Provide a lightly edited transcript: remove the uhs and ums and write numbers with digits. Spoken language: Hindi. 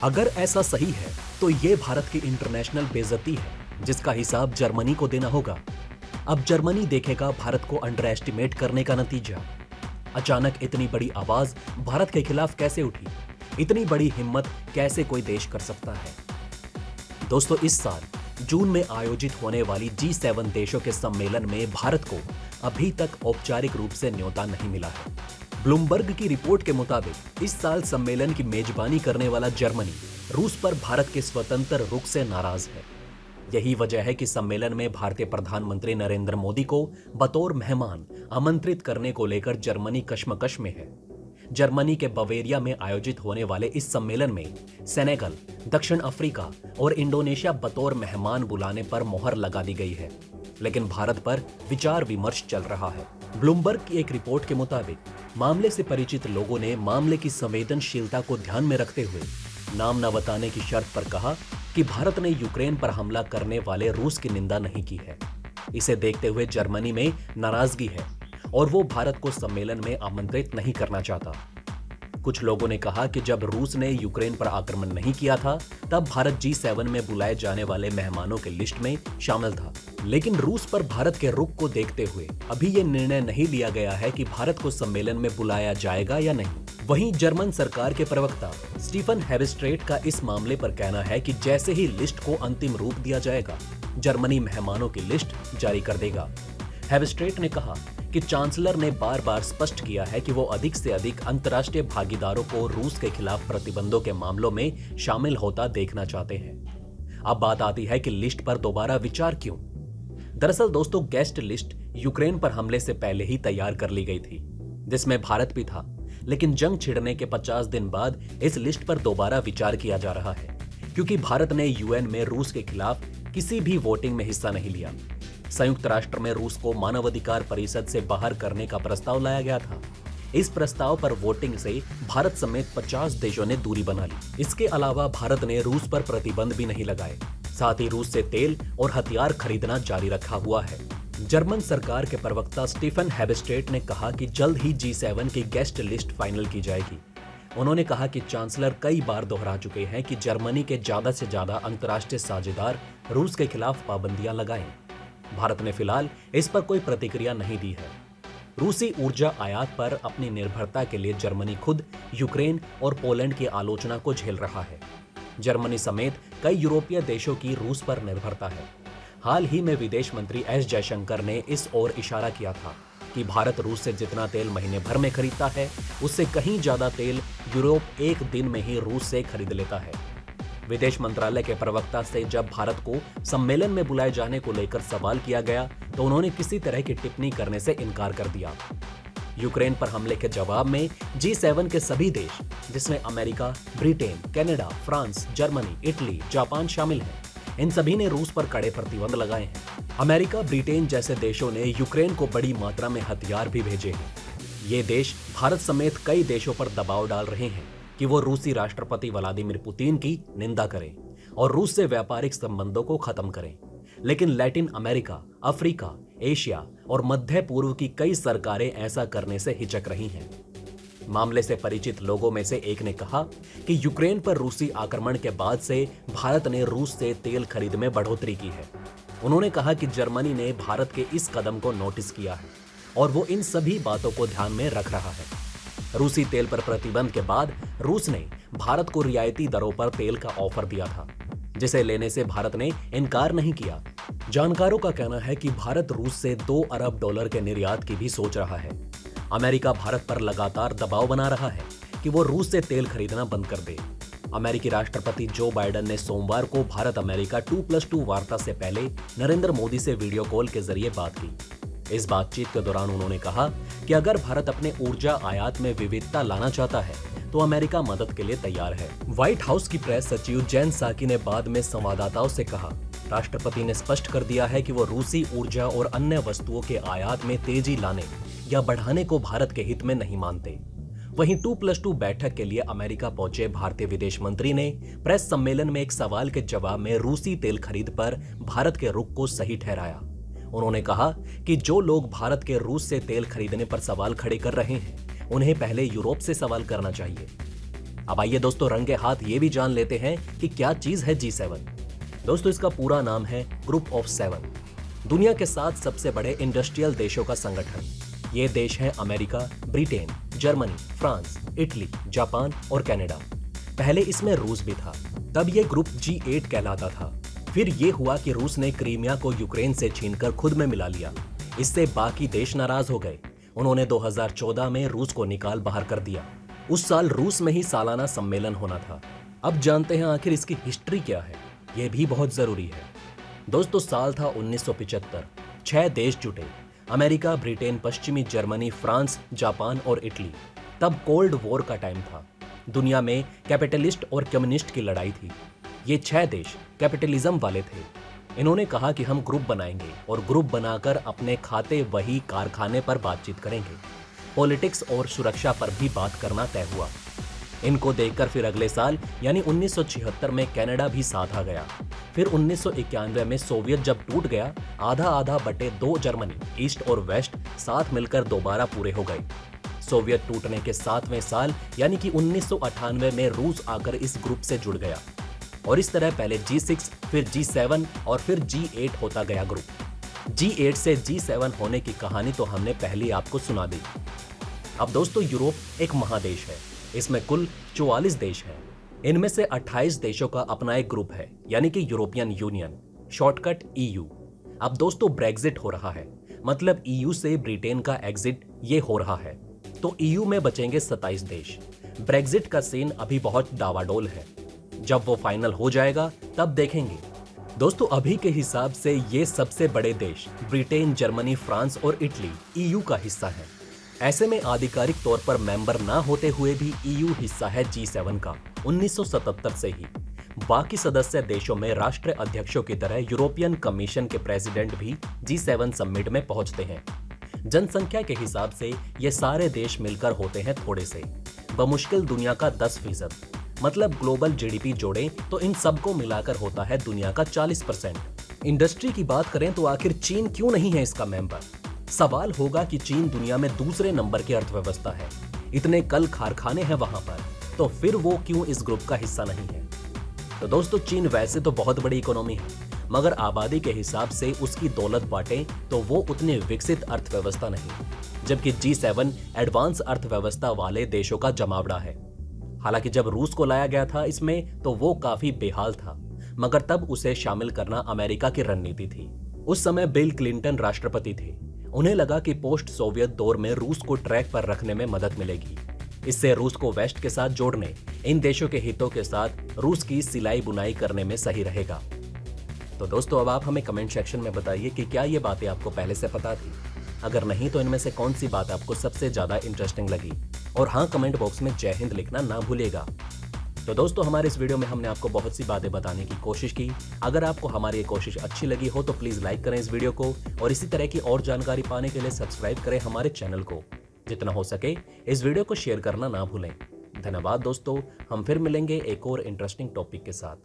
अगर ऐसा सही है तो ये भारत की इंटरनेशनल बेइज्जती है जिसका हिसाब जर्मनी को देना होगा। अब जर्मनी देखेगा भारत को अंडर एस्टिमेट करने का नतीजा। अचानक इतनी बड़ी आवाज भारत के खिलाफ कैसे उठी? इतनी बड़ी हिम्मत कैसे कोई देश कर सकता है? दोस्तों, इस साल जून में आयोजित होने वाली G7 देशों के सम्मेलन में भारत को अभी तक औपचारिक रूप से न्योता नहीं मिला है। ब्लूमबर्ग की रिपोर्ट के मुताबिक इस साल सम्मेलन की मेजबानी करने वाला जर्मनी रूस पर भारत के स्वतंत्र रुख से नाराज है। यही वजह है कि सम्मेलन में भारतीय प्रधानमंत्री नरेंद्र मोदी को बतौर मेहमान आमंत्रित करने को लेकर जर्मनी कश्मकश में है। जर्मनी के बवेरिया में आयोजित होने वाले इस सम्मेलन में सेनेगल, दक्षिण अफ्रीका और इंडोनेशिया बतौर मेहमान बुलाने पर मोहर लगा दी गई है, लेकिन भारत पर विचार विमर्श चल रहा है। ब्लूमबर्ग की एक रिपोर्ट के मुताबिक मामले से परिचित लोगों ने मामले की संवेदनशीलता को ध्यान में रखते हुए नाम न बताने की शर्त पर कहा कि भारत ने यूक्रेन पर हमला करने वाले रूस की निंदा नहीं की है। इसे देखते हुए जर्मनी में नाराजगी है और वो भारत को सम्मेलन में आमंत्रित नहीं करना चाहता। कुछ लोगों ने कहा कि जब रूस ने यूक्रेन पर आक्रमण नहीं किया था तब भारत G7 में बुलाए जाने वाले मेहमानों के लिस्ट में शामिल था, लेकिन रूस पर भारत के रुख को देखते हुए अभी ये निर्णय नहीं लिया गया है कि भारत को सम्मेलन में बुलाया जाएगा या नहीं। वहीं जर्मन सरकार के प्रवक्ता स्टीफन हेबस्ट्रेट का इस मामले पर कहना है कि जैसे ही लिस्ट को अंतिम रूप दिया जाएगा, जर्मनी मेहमानों की लिस्ट जारी कर देगा। हेबस्ट्रेट ने कहा कि चांसलर ने बार बार स्पष्ट किया है कि वो अधिक से अधिक अंतर्राष्ट्रीय भागीदारों को रूस के खिलाफ प्रतिबंधों के मामलों में शामिल होता देखना चाहते हैं। अब बात आती है कि लिस्ट पर दोबारा विचार क्यों? दरअसल दोस्तों, गेस्ट लिस्ट यूक्रेन पर हमले से पहले ही तैयार कर ली गई थी, जिसमें भारत भी था, लेकिन जंग छिड़ने के 50 दिन बाद इस लिस्ट पर दोबारा विचार किया जा रहा है, क्योंकि भारत ने यूएन में रूस के खिलाफ किसी भी वोटिंग में हिस्सा नहीं लिया। संयुक्त राष्ट्र में रूस को मानवाधिकार परिषद से बाहर करने का प्रस्ताव लाया गया था। इस प्रस्ताव पर वोटिंग से भारत समेत 50 देशों ने दूरी बना ली। इसके अलावा भारत ने रूस पर प्रतिबंध भी नहीं लगाए। साथ ही रूस से तेल और हथियार खरीदना जारी रखा हुआ है। जर्मन सरकार के प्रवक्ता स्टीफन हेबस्ट्रेट ने कहा कि जल्द ही G7 की गेस्ट लिस्ट फाइनल की जाएगी। उन्होंने कहा कि चांसलर कई बार दोहरा चुके हैं कि जर्मनी के ज्यादा से ज्यादा अंतर्राष्ट्रीय साझेदार रूस के खिलाफ पाबंदियां लगाएं। भारत ने फिलहाल इस पर कोई प्रतिक्रिया नहीं दी है। रूसी ऊर्जा आयात पर अपनी निर्भरता के लिए जर्मनी खुद यूक्रेन और पोलैंड की आलोचना को झेल रहा है। जर्मनी समेत कई यूरोपीय देशों की रूस पर निर्भरता है। हाल ही में विदेश मंत्री एस जयशंकर ने इस ओर इशारा किया था कि भारत रूस से जितना तेल महीने भर में खरीदता है, उससे कहीं ज्यादा तेल यूरोप एक दिन में ही रूस से खरीद लेता है। विदेश मंत्रालय के प्रवक्ता से जब भारत को सम्मेलन में बुलाए जाने को लेकर सवाल किया गया तो उन्होंने किसी तरह की टिप्पणी करने से इनकार कर दिया। यूक्रेन पर हमले के जवाब में G7 के सभी देश, जिसमें America, Britain, Canada, France, Germany, Italy, Japan शामिल हैं, इन सभी ने रूस पर कड़े प्रतिबंध लगाए हैं। अमेरिका, ब्रिटेन जैसे देशों ने यूक्रेन को बड़ी मात्रा में हथियार भी भेजे हैं। ये देश भारत समेत कई देशों पर दबाव डाल रहे हैं कि वो रूसी राष्ट्रपति व्लादिमीर पुतिन की निंदा करें और रूस से व्यापारिक संबंधों को खत्म करें। लेकिन लैटिन अमेरिका, अफ्रीका, एशिया और मध्य पूर्व की कई सरकारें ऐसा करने से हिचक रही हैं। मामले से परिचित लोगों में से एक ने कहा कि यूक्रेन पर रूसी आक्रमण के बाद से भारत ने रूस से तेल खरीद में बढ़ोतरी की है। उन्होंने कहा कि जर्मनी ने भारत के इस कदम को नोटिस किया है और वो इन सभी बातों को ध्यान में रख रहा है। रूसी तेल पर प्रतिबंध के बाद रूस ने भारत को रियायती दरों पर तेल का ऑफर दिया था, जिसे लेने से भारत ने इनकार नहीं किया। जानकारों का कहना है कि भारत रूस से $2 अरब के निर्यात की भी सोच रहा है। अमेरिका भारत पर लगातार दबाव बना रहा है कि वो रूस से तेल खरीदना बंद कर दे। अमेरिकी राष्ट्रपति जो बाइडेन ने सोमवार को भारत अमेरिका 2+2 वार्ता से पहले नरेंद्र मोदी से वीडियो कॉल के जरिए बात की। इस बातचीत के दौरान उन्होंने कहा कि अगर भारत अपने ऊर्जा आयात में विविधता लाना चाहता है तो अमेरिका मदद के लिए तैयार है। व्हाइट हाउस की प्रेस सचिव जेन साकी ने बाद में संवाददाताओं से कहा, राष्ट्रपति ने स्पष्ट कर दिया है कि वो रूसी ऊर्जा और अन्य वस्तुओं के आयात में तेजी लाने या बढ़ाने को भारत के हित में नहीं मानते। वहीं 2+2 बैठक के लिए अमेरिका पहुंचे भारतीय विदेश मंत्री ने प्रेस सम्मेलन में एक सवाल के जवाब में रूसी तेल खरीद पर भारत के रुख को सही ठहराया। उन्होंने कहा कि जो लोग भारत के रूस से तेल खरीदने पर सवाल खड़े कर रहे हैं, उन्हें पहले यूरोप से सवाल करना चाहिए। अब आइए दोस्तों रंगे हाथ ये भी जान लेते हैं कि क्या चीज है G7। दोस्तों इसका पूरा नाम है ग्रुप ऑफ 7, दुनिया के 7 सबसे बड़े इंडस्ट्रियल देशों का संगठन। ये देश हैं America, Britain, Germany, France, Italy, Japan और कनाडा। पहले इसमें रूस भी था, तब ये ग्रुप G8 कहलाता था। फिर ये हुआ कि रूस ने क्रीमिया को यूक्रेन से छीनकर खुद में मिला लिया। इससे बाकी देश नाराज हो गए। उन्होंने 2014 में रूस को निकाल बाहर कर दिया। उस साल रूस में ही सालाना सम्मेलन होना था। अब जानते हैं आखिर इसकी हिस्ट्री क्या है, यह भी बहुत जरूरी है। दोस्तों साल था 1975। 6 देश जुटे, अमेरिका, ब्रिटेन, पश्चिमी जर्मनी, फ्रांस, जापान और इटली। तब कोल्ड वॉर का टाइम था। दुनिया में कैपिटलिस्ट और कम्युनिस्ट की लड़ाई थी। ये 6 देश कैपिटलिज्म वाले थे। इन्होंने कहा कि हम ग्रुप बनाएंगे और ग्रुप बनाकर अपने खाते वही कारखाने पर बातचीत करेंगे। पॉलिटिक्स और सुरक्षा पर भी बात करना तय हुआ। इनको देखकर फिर अगले साल यानी 1976 में कनाडा भी साथ आ गया। फिर 1991 में सोवियत जब टूट गया, आधा आधा बटे 2 जर्मनी, ईस्ट और वेस्ट साथ मिलकर दोबारा पूरे हो गए। सोवियत टूटने के 7वें साल यानी कि 1998 में रूस आकर इस ग्रुप से जुड़ गया और इस तरह पहले G6, फिर G7 और फिर G8 होता गया ग्रुप। G8 से G7 होने की कहानी तो हमने पहले ही आपको सुना दी। अब दोस्तों यूरोप एक महादेश है। इसमें कुल 44 देश हैं। इनमें से 28 देशों का अपना एक ग्रुप है यानी कि यूरोपियन यूनियन, शॉर्टकट EU। अब दोस्तों ब्रेग्जिट हो रहा है, मतलब EU से ब्रिटेन का एग्जिट ये हो रहा है, तो EU में बचेंगे 27 देश। ब्रेग्जिट का सीन अभी बहुत डावाडोल है। जब वो फाइनल हो जाएगा तब देखेंगे। दोस्तों अभी के हिसाब से ये सबसे बड़े देश ब्रिटेन, जर्मनी, फ्रांस और इटली EU का हिस्सा है। ऐसे में आधिकारिक तौर पर मेंबर ना होते हुए भी EU हिस्सा है G7 का 1977 से ही। बाकी सदस्य देशों में राष्ट्र अध्यक्षों की तरह यूरोपियन कमीशन के प्रेसिडेंट भी G7 समिट में पहुंचते हैं। जनसंख्या के हिसाब से ये सारे देश मिलकर होते हैं थोड़े से, बमुश्किल दुनिया का 10%। मतलब ग्लोबल GDP जोड़ें तो इन सबको मिलाकर होता है दुनिया का 40%। इंडस्ट्री की बात करें तो आखिर चीन क्यों नहीं है इसका मेंबर? सवाल होगा कि चीन दुनिया में दूसरे नंबर की अर्थव्यवस्था है, इतने कल कारखाने हैं वहां पर, तो फिर वो क्यों इस ग्रुप का हिस्सा नहीं है? तो दोस्तों चीन वैसे तो बहुत बड़ी इकोनॉमी है, मगर आबादी के हिसाब से उसकी दौलत बांटे तो वो उतनी विकसित अर्थव्यवस्था नहीं, जबकि G7 एडवांस अर्थव्यवस्था वाले देशों का जमावड़ा है। हालांकि जब रूस को लाया गया था इसमें तो वो काफी बेहाल था, मगर तब उसे शामिल करना अमेरिका की रणनीति थी। उस समय बिल क्लिंटन राष्ट्रपति थे। उन्हें लगा कि पोस्ट सोवियत दौर में रूस को ट्रैक पर रखने में मदद मिलेगी। इससे रूस को वेस्ट के साथ जोड़ने, इन देशों के हितों के साथ रूस की सिलाई बुनाई करने में सही रहेगा। तो दोस्तों अब आप हमें कमेंट सेक्शन में बताइए कि क्या ये बातें आपको पहले से पता थी? अगर नहीं तो इनमें से कौन सी बात आपको सबसे ज्यादा इंटरेस्टिंग लगी? और हाँ, कमेंट बॉक्स में जय हिंद लिखना ना भूलिएगा। तो दोस्तों हमारे इस वीडियो में हमने आपको बहुत सी बातें बताने की कोशिश की। अगर आपको हमारी ये कोशिश अच्छी लगी हो तो प्लीज लाइक करें इस वीडियो को और इसी तरह की और जानकारी पाने के लिए सब्सक्राइब करें हमारे चैनल को। जितना हो सके इस वीडियो को शेयर करना ना भूलें। धन्यवाद दोस्तों, हम फिर मिलेंगे एक और इंटरेस्टिंग टॉपिक के साथ।